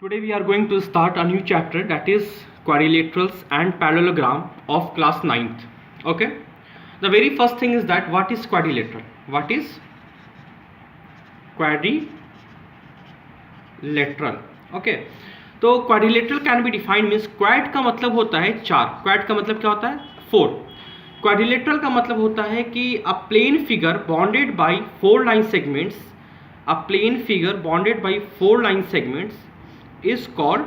Today we are going to start a new chapter, that is quadrilaterals and parallelogram of class 9th. Okay. The very first thing is that what is quadrilateral? What is quadrilateral? Okay. तो quadrilateral can be defined means quad का मतलब होता है चार. Quad का मतलब क्या होता है? 4. क्वाड्रिलेटरल का मतलब होता है कि a plane figure bonded by 4 line segments, a plane figure bonded by 4 line segments is called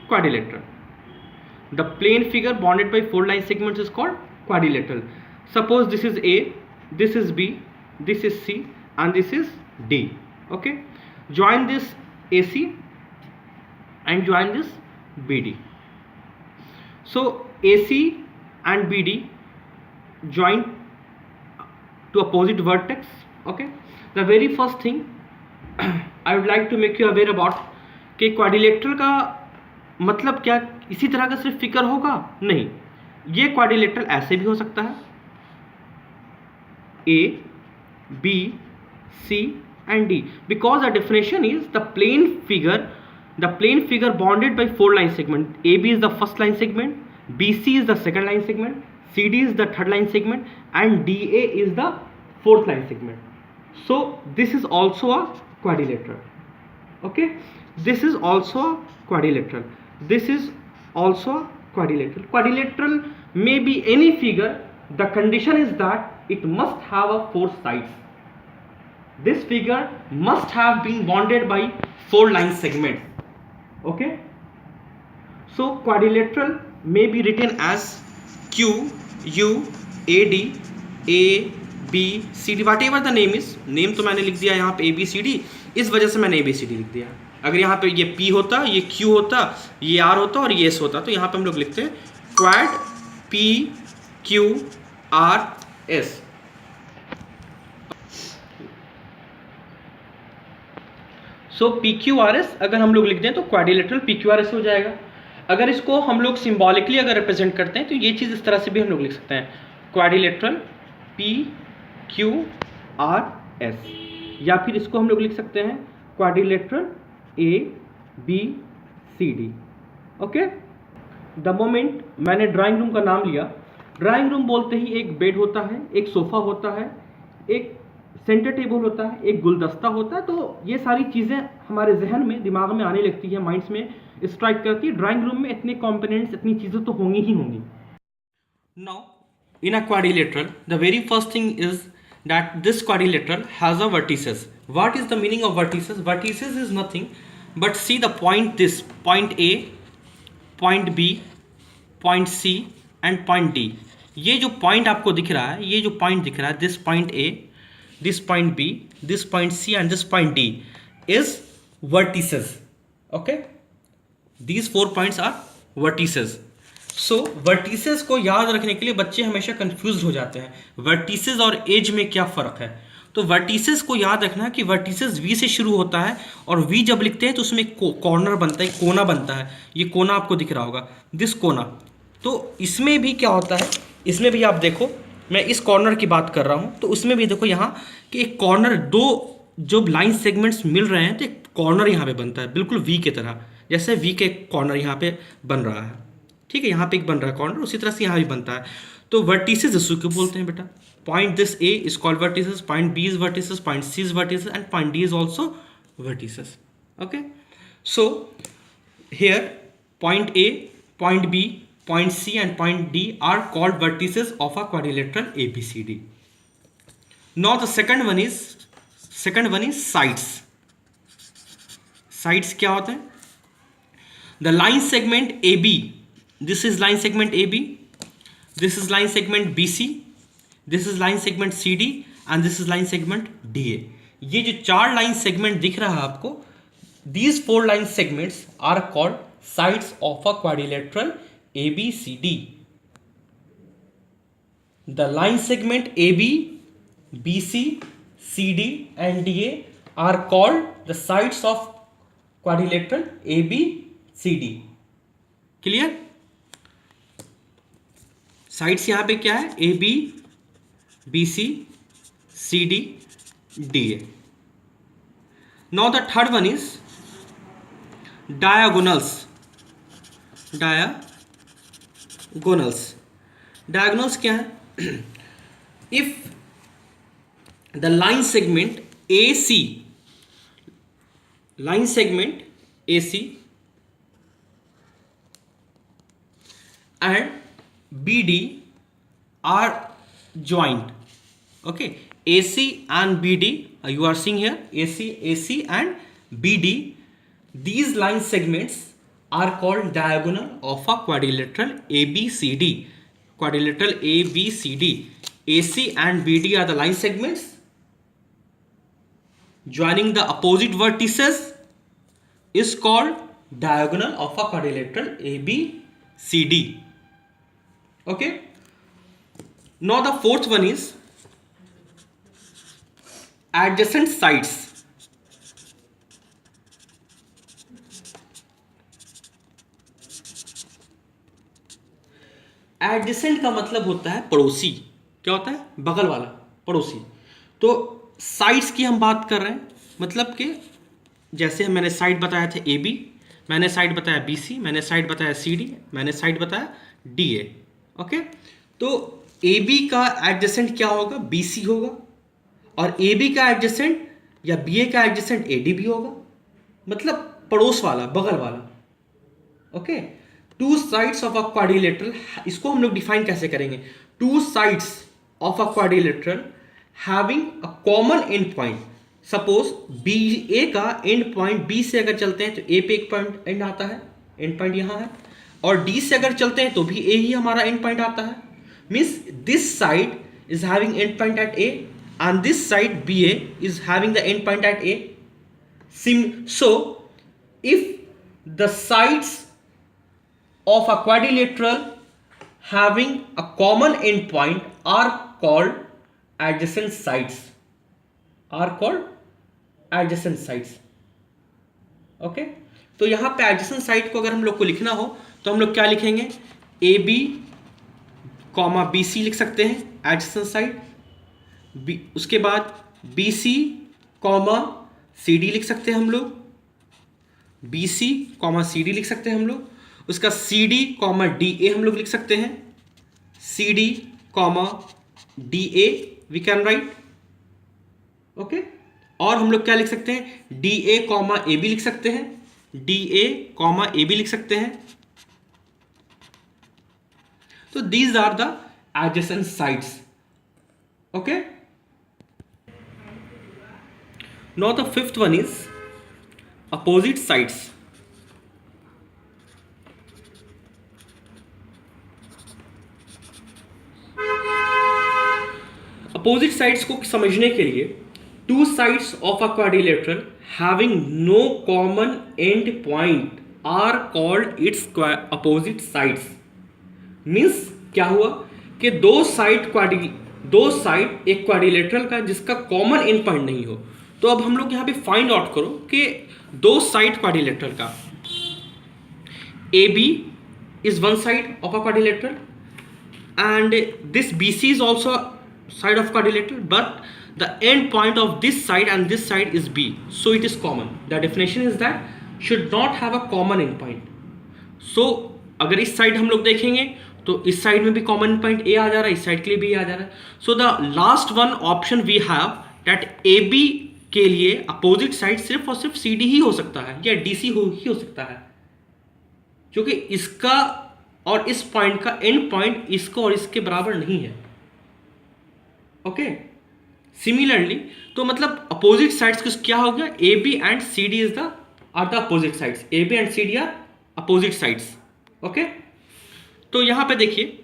quadrilateral. The plane figure bonded by 4 line segments is called quadrilateral. Suppose this is A, this is B, this is C and this is D. Okay, join this AC and join this BD. So AC and BD join to opposite vertex. Okay, the very first thing I would like to make you aware about कि quadrilateral का मतलब क्या इसी तरह का सिर्फ figure होगा? नहीं, ये क्वाड्रिलेटरल ऐसे भी हो सकता है, A, B, C and D, because the definition is the plane figure bonded by 4 line segment. AB is the first line segment, BC is the second line segment, CD is the third line segment and DA is the fourth line segment. So this is also a quadrilateral. Okay, this is also a quadrilateral. This is also a quadrilateral. Quadrilateral may be any figure. The condition is that it must have a 4 sides. This figure must have been bonded by 4 line segments. Okay, so quadrilateral may be written as Q U A D A B C D, whatever the name is. Name तो मैंने लिख दिया यहाँ पे A B C D, इस वजह से मैंने A B C D लिख दिया. अगर यहाँ पे ये P होता, ये Q होता, ये R होता और ये S होता, तो यहाँ पे हम लोग लिखते हैं quad P Q R S. सो P Q R S अगर हम लोग लिख दें तो quadrilateral P Q R S हो जाएगा. अगर इसको हम लोग सिंबॉलिकली अगर रिप्रेजेंट करते हैं तो ये चीज़ इस तरह से भी हम लोग लिख सकते हैं, quadrilateral P Q R S, या फिर इसको हम लोग लिख सकते हैं quadrilateral A B C D. Okay, the moment मैंने ड्राइंग रूम का नाम लिया, ड्राइंग रूम बोलते ही एक बेड होता है, एक सोफ़ा होता है, एक सेंटर टेबल होता है, एक गुलदस्ता होता है. तो ये सारी चीज़ें हमारे जहन में, दिमाग में आने लगती है, माइंड्स में स्ट्राइक करती है. ड्राइंग रूम में इतने कंपोनेंट्स, इतनी चीज़ें तो होंगी ही होंगी. Now in a quadrilateral, the very first thing is that this quadrilateral has a vertices. What is the meaning of vertices? Vertices is nothing but see the point, this point A, point B, point C and point D. ये जो point आपको दिख रहा है, ये जो point दिख रहा है, this point A, this point B, this point C and this point D is vertices. Okay, these 4 points are vertices. So vertices को याद रखने के लिए बच्चे हमेशा कंफ्यूज हो जाते हैं, वर्टिसेस और एज में क्या फ़र्क है. तो वर्टिसेस को याद रखना कि वर्टिसेस वी से शुरू होता है और वी जब लिखते हैं तो उसमें कॉर्नर बनता है, कोना बनता है. ये कोना आपको दिख रहा होगा, दिस कोना. तो इसमें भी क्या होता है, इसमें भी आप देखो, मैं इस कॉर्नर की बात कर रहा हूँ, तो उसमें भी देखो यहाँ कि एक कॉर्नर, दो जो लाइन सेगमेंट्स मिल रहे हैं तो एक कॉर्नर यहाँ पे बनता है, बिल्कुल वी की तरह, जैसे वी के कॉर्नर यहाँ पे बन रहा है. ठीक है, यहाँ पे एक बन रहा है कॉर्नर, उसी तरह से यहाँ भी बनता है. तो वर्टिसेस इसको क्यों बोलते हैं बेटा? Point this A is called vertices, point B is vertices, point C is vertices and point D is also vertices. Okay, so here point A, point B, point C and point D are called vertices of a quadrilateral A B C D. Now the second one is sides. Sides क्या होते हैं? The line segment A B, this is line segment AB, this is line segment BC, this is line segment CD and this is line segment DA. ये जो 4 line segment दिख रहा है आपको, these 4 line segments are called sides of a quadrilateral ABCD. The line segment AB, BC, CD and DA are called the sides of quadrilateral ABCD. Clear? Sides यहाँ पे क्या है? A B, B C, C D, D A. Now the third one is diagonals, diagonals क्या है? If the line segment AC and BD are joined. Okay, AC and BD, you are seeing here AC and BD, these line segments are called diagonal of a quadrilateral ABCD. Quadrilateral ABCD, AC and BD are the line segments joining the opposite vertices is called diagonal of a quadrilateral ABCD. Okay, now the fourth one is adjacent sides. Adjacent का मतलब होता है पड़ोसी। क्या होता है? बगल वाला, पड़ोसी। तो साइड्स की हम बात कर रहे हैं, मतलब कि जैसे मैंने साइड बताया था AB, मैंने साइड बताया BC, मैंने साइड बताया CD, मैंने साइड बताया DA। ओके, तो AB का एडजेसेंट क्या होगा? BC होगा, और AB का एडजेसेंट या BA का एडजेसेंट AD भी होगा, मतलब पड़ोस वाला, बगल वाला। Okay, two sides of a quadrilateral, इसको हम लोग डिफाइन कैसे करेंगे? Two sides of a quadrilateral having a common and point. Suppose BA का एंड पॉइंट B से अगर चलते हैं तो A पे एक पॉइंट एंड आता है, एंड पॉइंट यहाँ है, और D से अगर चलते हैं तो भी A ही हमारा एंड पॉइंट आता है। Means this side is having end point at A and this side BA is having the end point at A. So if the sides of a quadrilateral having a common end point are called adjacent sides, okay, तो यहां पे adjacent side को अगर हम लोग को लिखना हो तो हम लोग क्या लिखेंगे? AB, BC लिख सकते हैं adjacent side। उसके बाद BC, CD लिख सकते हैं हम लोग, BC, CD लिख सकते हैं हम लोग। उसका CD, DA हम लोग लिख सकते हैं, CD, DA we can write. Okay, और हम लोग क्या लिख सकते हैं? DA, AB लिख सकते हैं, DA, AB लिख सकते हैं। तो these are the adjacent sides. Okay, now the fifth one is opposite sides. Opposite sides को समझने के लिए, two sides of a quadrilateral having no common end point are called its opposite sides. Means क्या हुआ कि दो side एक quadrilateral का जिसका कॉमन एंड पॉइंट नहीं हो। तो अब हम लोग यहां पे फाइंड आउट करो कि दो साइड क्वाड्रिलेटरल का, AB is one side of a quadrilateral and this BC is also a side of quadrilateral, but the end point of this side and this side is B, so it is common. The definition is that should not have a common end point. So अगर इस side हम लोग देखेंगे तो इस side में भी common point A आ जा रहा है, इस साइड के लिए भी A आ जा रहा है। So the last one option we have that AB के लिए अपोजिट साइड सिर्फ और सिर्फ CD ही हो सकता है या DC ही हो सकता है, क्योंकि इसका और इस पॉइंट का एंड पॉइंट इसको और इसके बराबर नहीं है। ओके, सिमिलरली तो मतलब अपोजिट साइड्स क्या हो गया? AB and CD are the opposite sides. AB and CD are opposite sides. Okay, तो यहां पे देखिए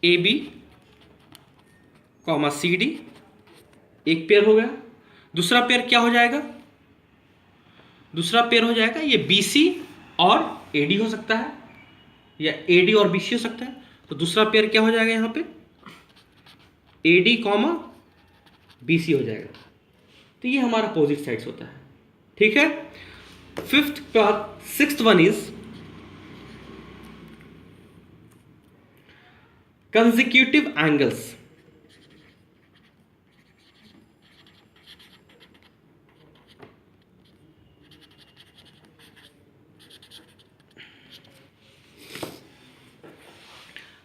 AB, CD एक पेयर हो गया। दूसरा पेयर क्या हो जाएगा? दूसरा पेयर हो जाएगा ये BC और AD हो सकता है, या AD और BC हो सकता है। तो दूसरा पेयर क्या हो जाएगा यहां पे? AD, BC हो जाएगा। तो ये हमारा अपोजिट साइड्स होता है। ठीक है, sixth one is consecutive angles.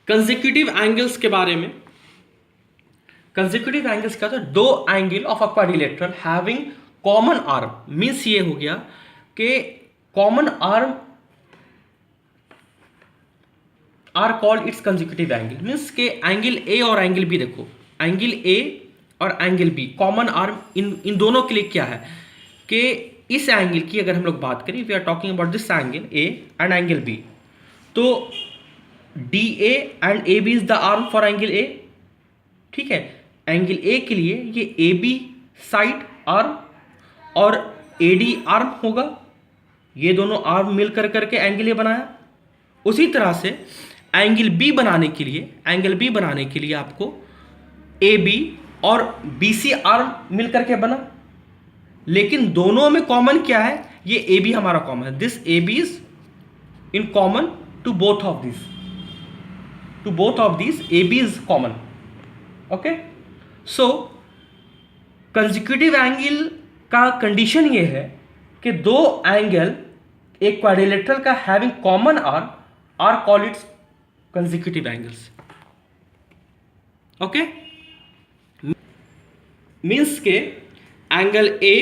Consecutive angles के बारे में, कंसेक्यूटिव एंगल्स क्या होता है? दो angle of a quadrilateral having common arm, means ये हो गया कि common arm are called its consecutive angle, means के एंगल ए और एंगल बी, देखो एंगल ए और एंगल बी कॉमन आर्म, इन दोनों के लिए क्या है कि इस एंगल की अगर हम लोग बात करें, we are talking about this angle A and angle B, तो D A and A B is the arm for angle A, ठीक है। एंगल ए के लिए ये ए बी साइड आर्म और ए डी आर्म होगा, ये दोनों आर्म मिलकर करके एंगल ए बनाया। उसी तरह से एंगल बी बनाने के लिए, एंगल बी बनाने के लिए आपको ए बी और बी सी आर्म मिलकर के बना, लेकिन दोनों में कॉमन क्या है? ये ए बी हमारा कॉमन है, this A B is in common to both of this, to both of this A B is common, okay. So consecutive angle का कंडीशन ये है कि दो एंगल एक क्वाड्रिलेटरल का having common arm are called its consecutive angles, okay. Means के angle A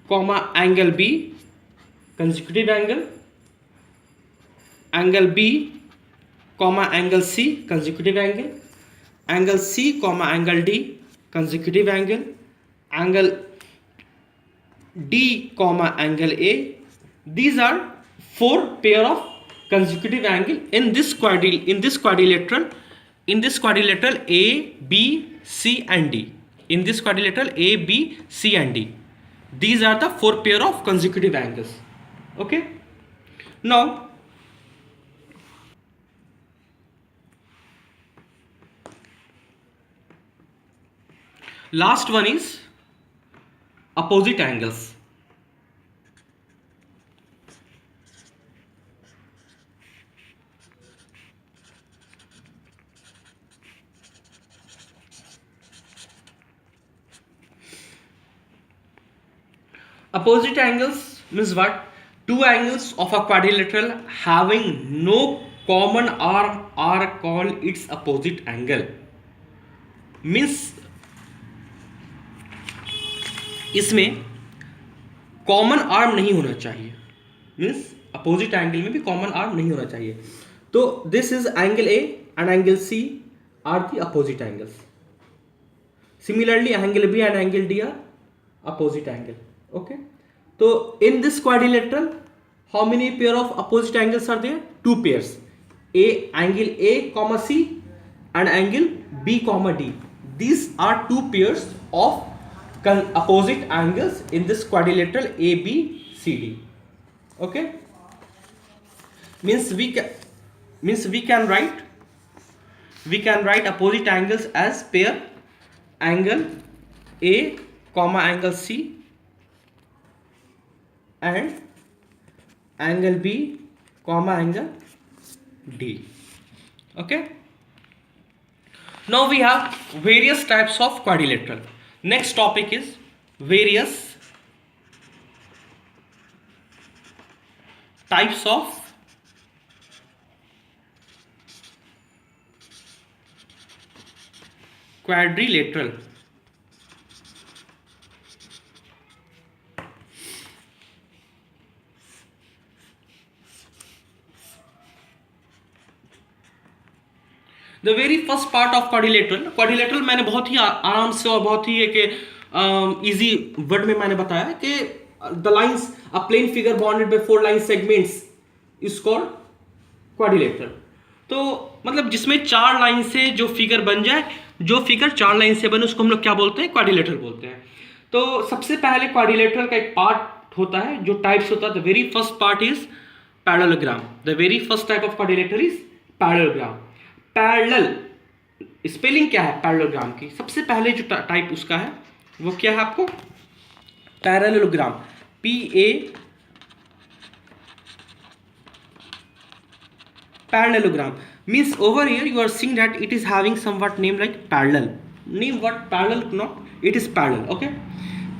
comma angle B consecutive angle, angle B comma angle C consecutive angle, angle C comma angle D consecutive angle, angle D comma angle A, these are four pair of consecutive angle in this quadrilateral, A B C and D, in this quadrilateral A B C and D, these are the four pair of consecutive angles, okay. Now last one is opposite angles. Opposite angles means what? Two angles of a quadrilateral having no common arm are called its opposite angle. Means इसमें common arm नहीं होना चाहिए, means opposite angle में भी common arm नहीं होना चाहिए। तो this is angle A and angle C are the opposite angles. Similarly angle B and angle D are opposite angle, okay. So in this quadrilateral how many pair of opposite angles are there? Two pairs, angle A comma C and angle B comma D. These are two pairs of opposite angles in this quadrilateral ABCD, okay. Means we can write opposite angles as pair angle A comma angle C and angle B comma angle D, okay. Now we have various types of quadrilateral. Next topic is various types of quadrilateral. The very first part of quadrilateral मैंने बहुत ही आराम से और बहुत ही एक easy word में मैंने बताया कि the lines a plane figure bonded by four line segments is called quadrilateral. तो मतलब जिसमें चार लाइन से जो फिगर बन जाए, जो फिगर चार लाइन से बने उसको हम लोग क्या बोलते हैं? क्वाड्रिलेटरल बोलते हैं। तो सबसे पहले क्वाड्रिलेटरल का एक पार्ट होता है जो टाइप्स होता है। The very first part is parallelogram. The very first type of quadrilateral is parallelogram. Parallel spelling क्या है पैरेललोग्राम की? सबसे पहले जो टाइप उसका है वो क्या है आपको? Parallelogram, PA parallelogram means over here you are seeing that it is having somewhat name like parallel. Name what? Parallel, not it is parallel, okay.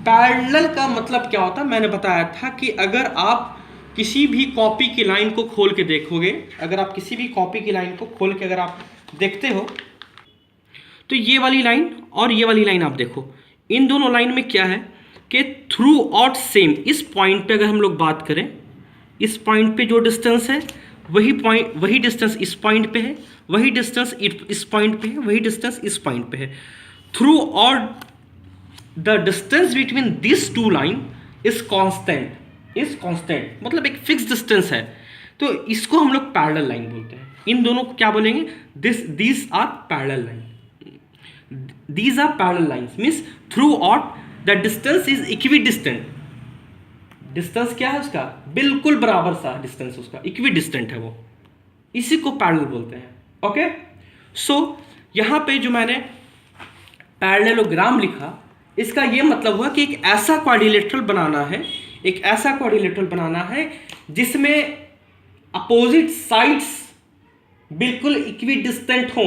Parallel का मतलब क्या होता है? मैंने बताया था कि अगर आप किसी भी कॉपी की लाइन को खोल के देखोगे, अगर आप किसी भी कॉपी की लाइन को खोल के अगर आप देखते हो तो ये वाली लाइन और ये वाली लाइन आप देखो, इन दोनों लाइन में क्या है कि थ्रू आउट सेम, इस पॉइंट पे अगर हम लोग बात करें, इस पॉइंट पे जो डिस्टेंस है वही डिस्टेंस इस पॉइंट पे है, वही डिस्टेंस इस पॉइंट पे है, वही डिस्टेंस इस पॉइंट पे है। Throughout the distance between this two line is constant, मतलब एक फिक्स डिस्टेंस है, तो इसको हम लोग पैरेलल लाइन बोलते हैं। इन दोनों को क्या बोलेंगे, these are parallel line, these are parallel lines means throughout the distance is equidistant, distance क्या है उसका, बिल्कुल बराबर सा डिस्टेंस उसका, इक्विडिस्टेंट है वो, इसी को पैरेलल बोलते हैं। ओके, सो यहां पे जो मैंने पैरेललोग्राम लिखा, इसका ये मतलब हुआ कि एक ऐसा क्वाड्रिलेटरल बनाना है, एक ऐसा क्वाड्रिलेटरल बनाना है जिसमें अपोजिट साइड्स बिल्कुल इक्विडिस्टेंट हो,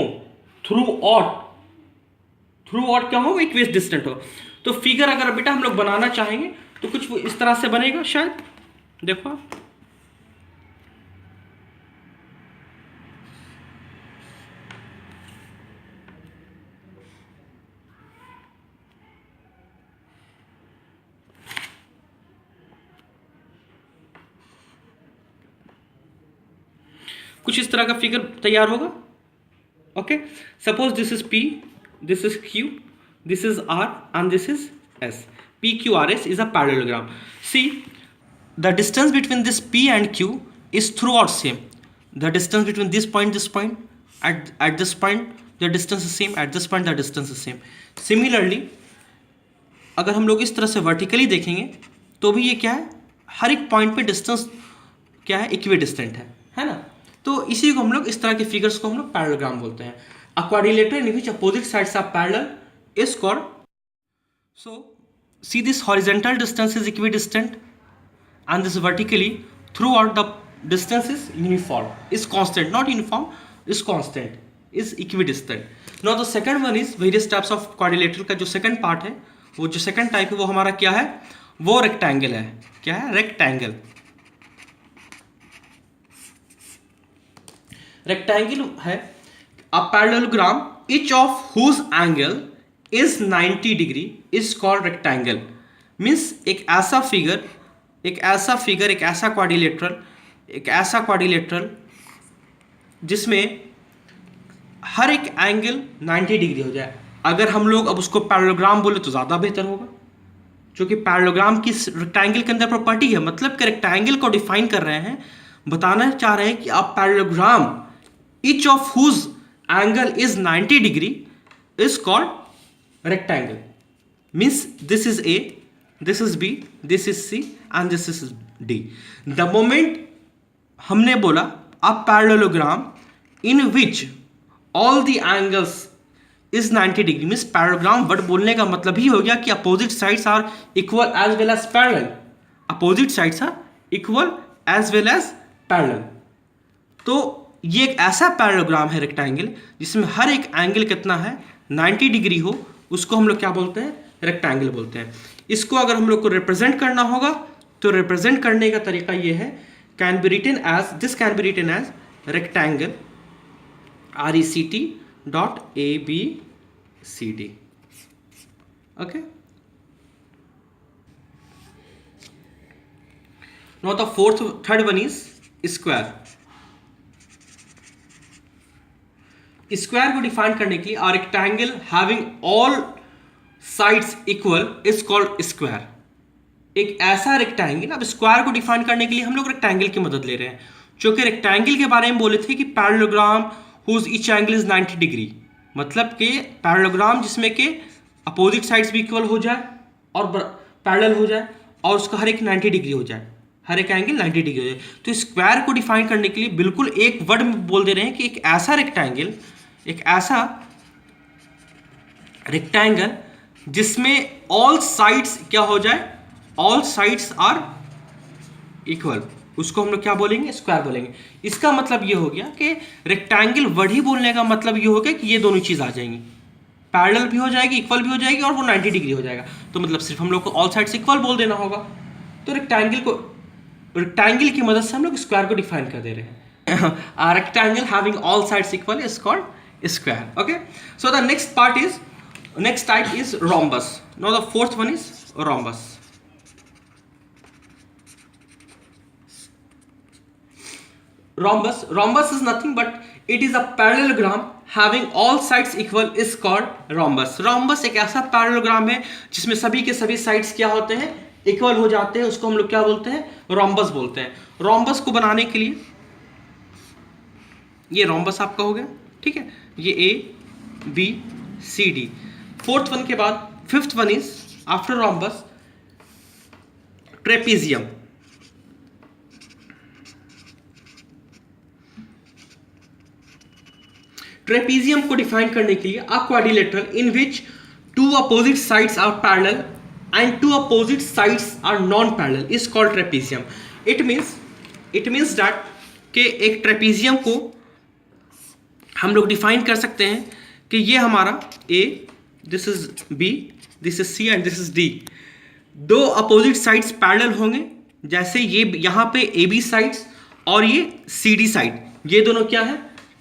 थ्रू आउट क्या हो, इक्विडिस्टेंट हो। तो फिगर अगर बेटा हम लोग बनाना चाहेंगे तो कुछ वो इस तरह से बनेगा शायद, देखो कुछ इस तरह का फिगर तैयार होगा। Okay, suppose this is P, this is Q, this is R and this is S. PQRS is a parallelogram. See, the distance between this P and Q is throughout same. The distance between this point, at this point, the distance is same. At this point, the distance is same. Similarly, अगर हम लोग इस तरह से vertically देखेंगे तो भी ये क्या है, हर एक पॉइंट पे डिस्टेंस क्या है, इक्विडिस्टेंट है ना। तो इसी को हम लोग, इस तरह के फिगर्स को हम लोग पैरेललोग्राम बोलते हैं। A quadrilateral in which opposite sides are parallel is called. So see, this horizontal distance is equidistant and this vertically throughout the distance is uniform, is constant, not uniform, is constant, is equidistant. Now the second one is various types of quadrilateral का जो second part है, वो जो second type है वो हमारा क्या है, वो rectangle है। क्या है, rectangle। rectangle है a parallelogram each of whose angle is 90 degree is called rectangle। means एक ऐसा क्वाड्रिलेटरल जिसमें हर एक एंगल 90 डिग्री हो जाए। अगर हम लोग अब उसको पैरेललोग्राम बोले तो ज़्यादा बेहतर होगा, क्योंकि पैरेललोग्राम की रेक्टेंगल के अंदर प्रॉपर्टी है, मतलब कि रेक्टेंगल को डिफाइन कर रहे हैं, बताना चाह रहे हैं कि आप parallelogram each of whose angle is 90 degree is called rectangle। means this is A, this is B, this is C and this is D। the moment हमने बोला a parallelogram in which all the angles is 90 degree means parallelogram word बोलने का मतलब ही हो गया कि opposite sides are equal as well as parallel, opposite sides are equal as well as parallel। तो ये एक ऐसा पैरेललोग्राम है रेक्टेंगल जिसमें हर एक एंगल कितना है, 90 डिग्री हो, उसको हम लोग क्या बोलते हैं, रेक्टेंगल बोलते हैं। इसको अगर हम लोग को रिप्रेजेंट करना होगा तो रिप्रेजेंट करने का तरीका ये है, can be written as rectangle RECT dot ABCD। Okay, now the third one is square. Square को डिफाइन करने के लिए are rectangle having all sides equal is called square. एक ऐसा रेक्टेंगल, अब स्क्वायर को डिफाइन करने के लिए हम लोग रेक्टेंगल की मदद ले रहे हैं, क्योंकि रेक्टेंगल के बारे में बोले थे कि parallelogram whose each angle is 90 degree, मतलब कि पैरेललोग्राम जिसमें के अपोजिट साइड्स भी इक्वल हो जाए और पैरेलल हो जाए और उसका हर एक 90 डिग्री हो जाए, हर एक एंगल 90 डिग्री हो जाए। तो स्क्वायर को डिफाइन करने के लिए बिल्कुल एक वर्ड में बोल दे रहे हैं कि एक ऐसा रेक्टेंगल, एक ऐसा रेक्टेंगल जिसमें ऑल साइड्स क्या हो जाए, ऑल साइड्स आर इक्वल, उसको हम लोग क्या बोलेंगे, स्क्वायर बोलेंगे। इसका मतलब ये हो गया कि रेक्टेंगल वर्ड ही बोलने का मतलब ये हो गया कि ये दोनों चीज आ जाएंगी, पैरेलल भी हो जाएगी, इक्वल भी हो जाएगी और वो 90 डिग्री हो जाएगा। तो मतलब सिर्फ हम लोग को ऑल साइड्स इक्वल बोल देना होगा। तो रेक्टेंगल को रेक्टेंगल की मदद से हम लोग स्क्वायर को डिफाइन कर दे रहे हैं. A rectangle having all sides equal is called square. Okay, so the next type is rhombus. Now the fourth one is rhombus. Rhombus is nothing but it is a parallelogram having all sides equal is called rhombus. Rhombus एक ऐसा parallelogram है जिसमें सभी के सभी sides क्या होते हैं, इक्वल हो जाते हैं. उसको हम लोग क्या बोलते हैं, rhombus बोलते हैं. rhombus को बनाने के लिए ये rhombus आपका हो गया, ठीक है. ये A B C D. Fourth one के बाद fifth one is after rhombus trapezium. Trapezium को डिफाइन करने के लिए a quadrilateral in which two opposite sides are parallel and two opposite sides are non parallel is called trapezium. It means that कि एक trapezium को हम लोग define कर सकते हैं कि ये हमारा A, this is B, this is C and this is D. दो अपोजिट साइड्स पैरेलल होंगे, जैसे ये यहाँ पे AB साइड्स और ये CD साइड, ये दोनों क्या है,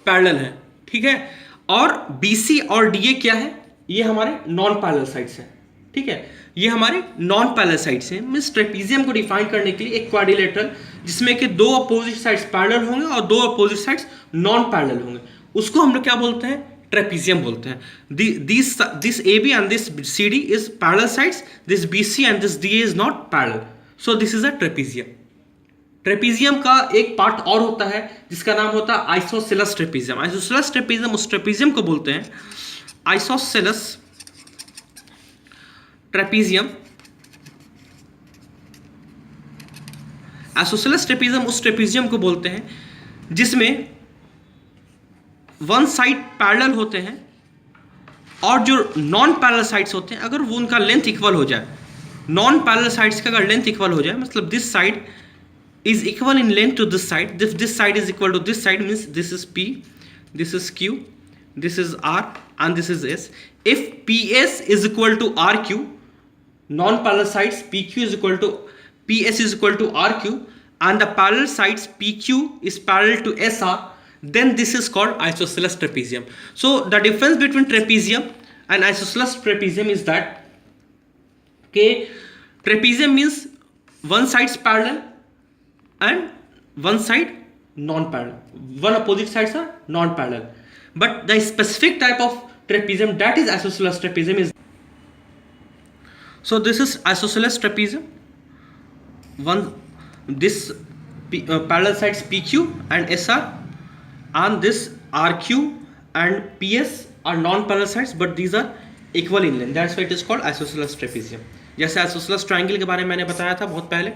पैरेलल है, ठीक है. और BC और DA क्या है, ये हमारे नॉन पैरेलल साइड्स हैं, ठीक है. ये हमारे नॉन पैरेलल साइड्स हैं. मींस ट्रेपीजियम को डिफाइन करने के लिए एक क्वाड्रिलेटरल जिसमें कि दो अपोजिट साइड्स पैरेलल होंगे और दो अपोजिट साइड्स नॉन पैरेलल होंगे, उसको हम लोग क्या बोलते हैं, ट्रेपीजियम बोलते हैं. This AB and this CD is parallel sides, this BC and this DA is not parallel, so this is a trapezium. Trapezium का एक पार्ट और होता है जिसका नाम होता है आइसोसेलस ट्रेपीजियम. आइसोसेलस ट्रेपीजियम उस ट्रेपीजियम को बोलते हैं, आइसोसेलस ट्रेपीजियम. आइसोसेलस ट्रेपीजियम उस ट्रेपीजियम को बोलते हैं जिसमें वन साइड पैरेलल होते हैं और जो नॉन पैरेलल साइड्स होते हैं अगर वो उनका लेंथ इक्वल हो जाए, नॉन पैरेलल साइड्स का अगर लेंथ इक्वल हो जाए, मतलब this side is equal in length to this side, this side is equal to this side, means this is P, this is Q, this is R and this is S. If PS is equal to RQ, non-parallel sides PQ is equal to PS is equal to RQ and the parallel sides PQ is parallel to SR, then this is called isosceles trapezium. So the difference between trapezium and isosceles trapezium is that trapezium means one side's parallel and one side non-parallel, one opposite sides are non-parallel, but the specific type of trapezium that is isosceles trapezium is, so this is isosceles trapezium. This parallel sides PQ and SR and this RQ and PS are non-parallel sides but these are equal in length, that's why it is called isosceles trapezium. जैसे isosceles triangle के बारे में मैंने बताया था बहुत पहले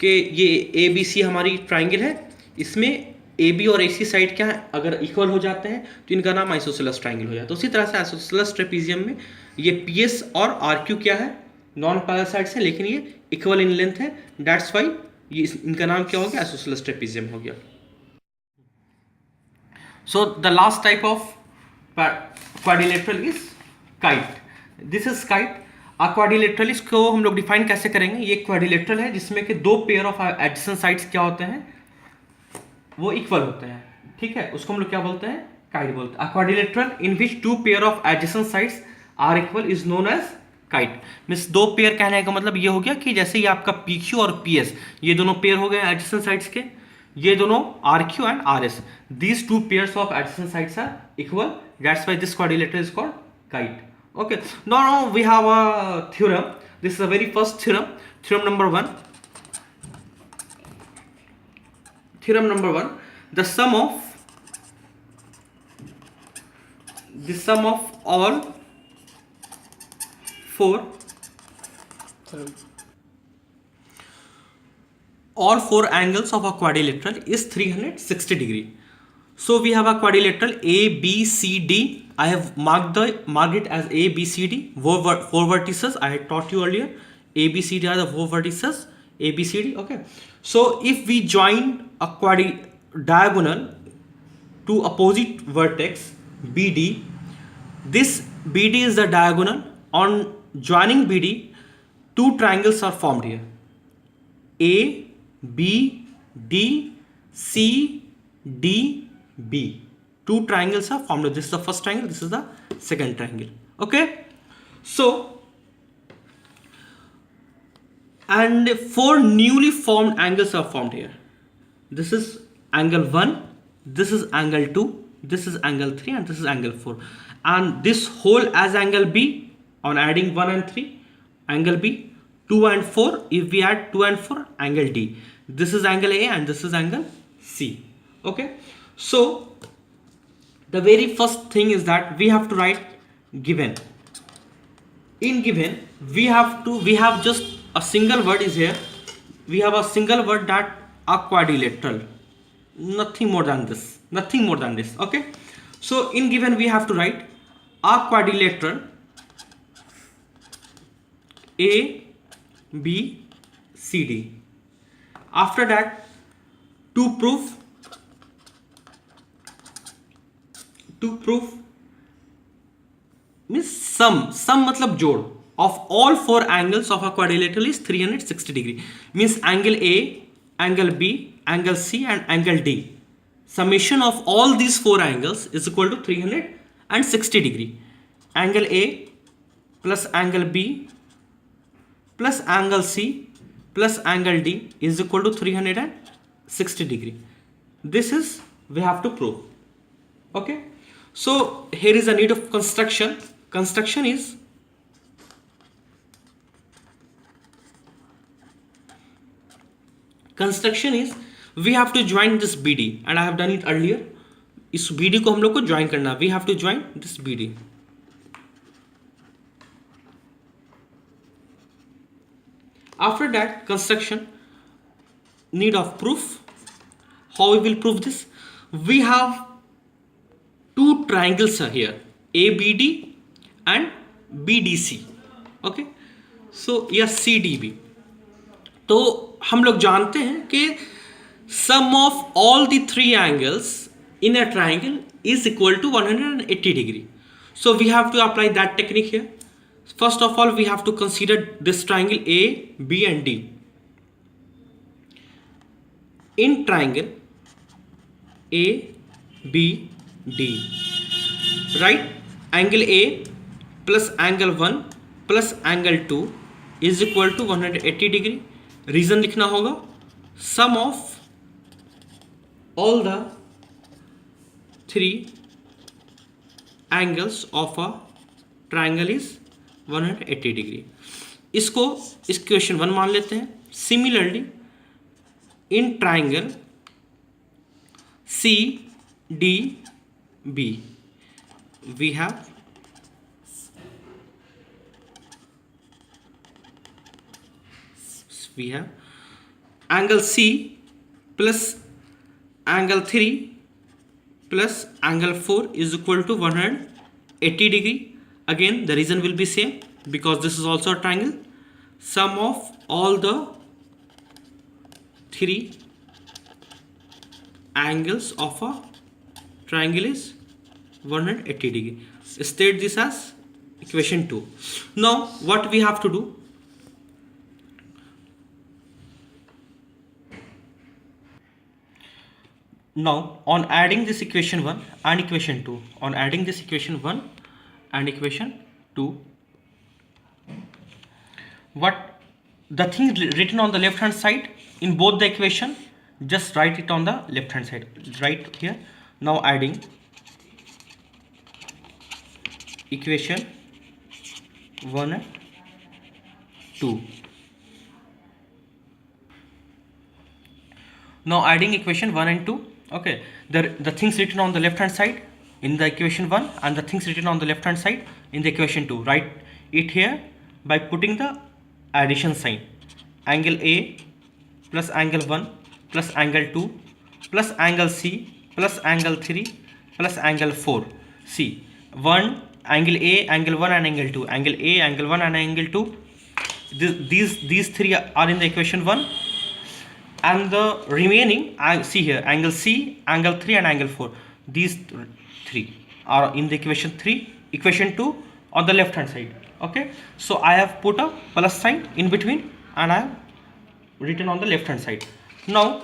कि ये ABC हमारी ट्राइंगल है, इसमें AB और AC साइड क्या है, अगर इक्वल हो जाते हैं तो इनका नाम आइसोसेलस ट्राइंगल हो जाता है. तो उसी तरह से आइसोसेलस ट्रेपीजियम में ये PS और RQ क्या है, नॉन पैरेलल साइड्स हैं लेकिन ये इक्वल इन लेंथ है, दैट्स वाई ये इनका नाम क्या हो गया, आइसोसेलस ट्रेपीजियम हो गया. सो the last type of quadrilateral is kite. This is kite. Quadrilateral इसको हम लोग डिफाइन कैसे करेंगे, ये क्वाड्रिलेटरल है जिसमें कि दो पेयर ऑफ एडजेसेंट साइड्स क्या होते हैं, वो इक्वल होते हैं, ठीक है, उसको हम लोग क्या बोलते हैं, काइट बोलते हैं. Quadrilateral in which two pair of adjacent sides are equal is known as kite. Means दो पेयर कहने का मतलब ये हो गया कि जैसे ये आपका PQ और PS ये दोनों पेयर हो गए एडजेसेंट साइड्स के, ये दोनों RQ and RS, these two pairs of adjacent sides are equal, that's why this quadrilateral is called kite. Okay, now we have a theorem. This is the very first theorem. Theorem number one. Theorem number one. The sum of all four angles of a quadrilateral is 360 degree. So we have a quadrilateral ABCD. I have marked it as ABCD. Four vertices. I had taught you earlier. ABCD are the four vertices. ABCD. Okay. So if we join a diagonal to opposite vertex BD, this BD is the diagonal. On joining BD, two triangles are formed here. B, D, C, D, B. Two triangles are formed. This is the first triangle, this is the second triangle. Okay, so and four newly formed angles are formed here. This is angle 1, this is angle 2, this is angle 3, and this is angle 4. And this whole as angle B on adding 1 and 3, angle B, 2 and 4, if we add 2 and 4, angle D. This is angle A and this is angle C. Okay, so the very first thing is that we have to write given. In given, we have just a single word is here. We have a single word that a quadrilateral. Nothing more than this. Nothing more than this. Okay. So in given we have to write a quadrilateral A, B, C, D. After that, to prove means sum मतलब जोड़ of all four angles of a quadrilateral is 360 degree. Means angle A, angle B, angle C, and angle D. Summation of all these four angles is equal to 360 degree. Angle A plus angle B plus angle C plus angle D is equal to 360 degree. This is we have to prove. Okay. So here is a need of construction. Construction is we have to join this BD, and I have done it earlier. इस BD को हम लोग को join करना. We have to join this BD. After that, construction, need of proof. How we will prove this? We have two triangles are here, ABD and BDC. Okay, so या CDB. तो हम लोग जानते हैं कि sum of all the three angles in a triangle is equal to 180 degree. So we have to apply that technique here. First of all, we have to consider this triangle A, B, and D. In triangle A, B, D, right? Angle A plus angle 1 plus angle 2 is equal to 180 degree. Reason लिखना होगा, sum of all the three angles of a triangle is 180 degree. इसको equation 1 मान लेते हैं. Similarly, in triangle C, D, B, we have angle C plus angle 3 plus angle 4 is equal to 180 degree. Again, the reason will be same because this is also a triangle. Sum of all the three angles of a triangle is 180 degree. State this as equation 2. Now what we have to do? Now on adding this equation 1 and equation 2, on adding this equation 1 and equation 2, what the thing written on the left hand side in both the equation, just write it on the left hand side, right here. Now adding equation 1 and 2. Now adding equation 1 and 2. Okay, the things written on the left hand side in the equation 1 and the things written on the left hand side in the equation 2. Write it here by putting the addition sign. Angle A plus angle 1 plus angle 2 plus angle C plus angle 3 plus angle 4. See, 1 angle A, angle 1 and angle 2. Angle A, angle 1 and angle 2. These three are in the equation 1. And the remaining, see here, angle C, angle 3 and angle 4. These three are in the equation 3, equation 2 on the left hand side. Okay, so I have put a plus sign in between and I have written on the left hand side. Now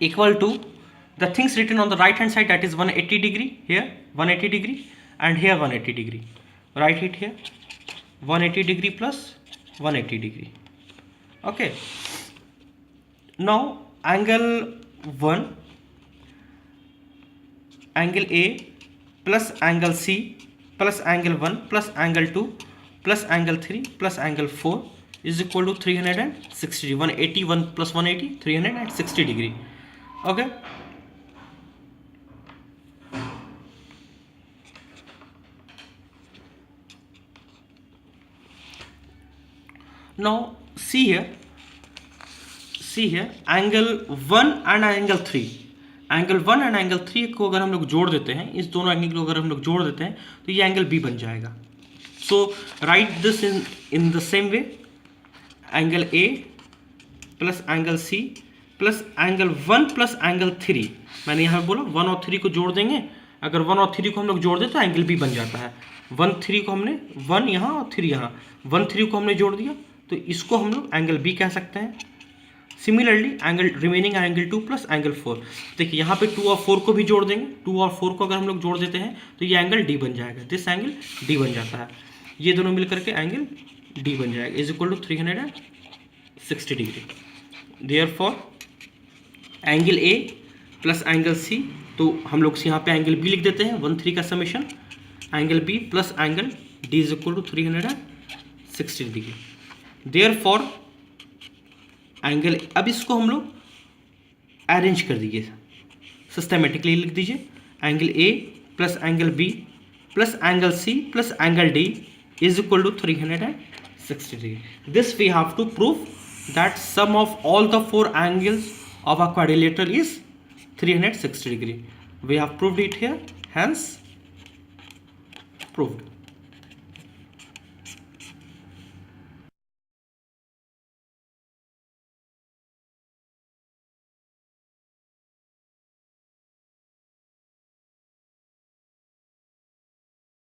equal to the things written on the right hand side, that is 180 degree, here 180 degree and here 180 degree. Write it here, 180 degree plus 180 degree. Okay. Now angle 1, angle A plus angle C plus angle 1 plus angle 2 plus angle 3 plus angle 4 is equal to 360 degree. 180, 1 plus 180, 360 degree. Okay. Now see here angle 1 and angle 3, angle 1 and angle 3 को अगर हम लोग जोड़ देते हैं, इस दोनों angle को अगर हम लोग जोड़ देते हैं तो ये एंगल बी बन जाएगा. So write this in the same way, angle A plus angle C plus angle 1 plus angle 3. मैंने यहाँ बोला 1 और 3 को जोड़ देंगे, अगर 1 और 3 को हम लोग जोड़ दें तो एंगल बी बन जाता है. 1 3 को हमने 1 यहाँ और 3 यहाँ, 1 3 को हमने जोड़ दिया तो इसको हम लोग एंगल बी कह सकते हैं. Similarly angle remaining angle 2 plus angle 4. देखिए यहाँ पे 2 और 4 को भी जोड़ देंगे, 2 और 4 को अगर हम लोग जोड़ देते हैं तो ये एंगल डी बन जाएगा. दिस एंगल डी बन जाता है, ये दोनों मिलकर के एंगल डी बन जाएगा, is equal to 360 degree. Therefore angle A plus angle C, तो हम लोग यहाँ पे एंगल बी लिख देते हैं, 1 3 का summation angle B plus angle D is equal to 360 degree. Therefore angle, अब इसको हम लोग अरेंज कर दीजिए, सिस्टमेटिकली लिख दीजिए, angle A plus angle B plus angle C plus angle D is equal to 360 degree. This we have to prove that sum of all the 4 angles of a quadrilateral is 360 degree. We have proved it here, hence proved.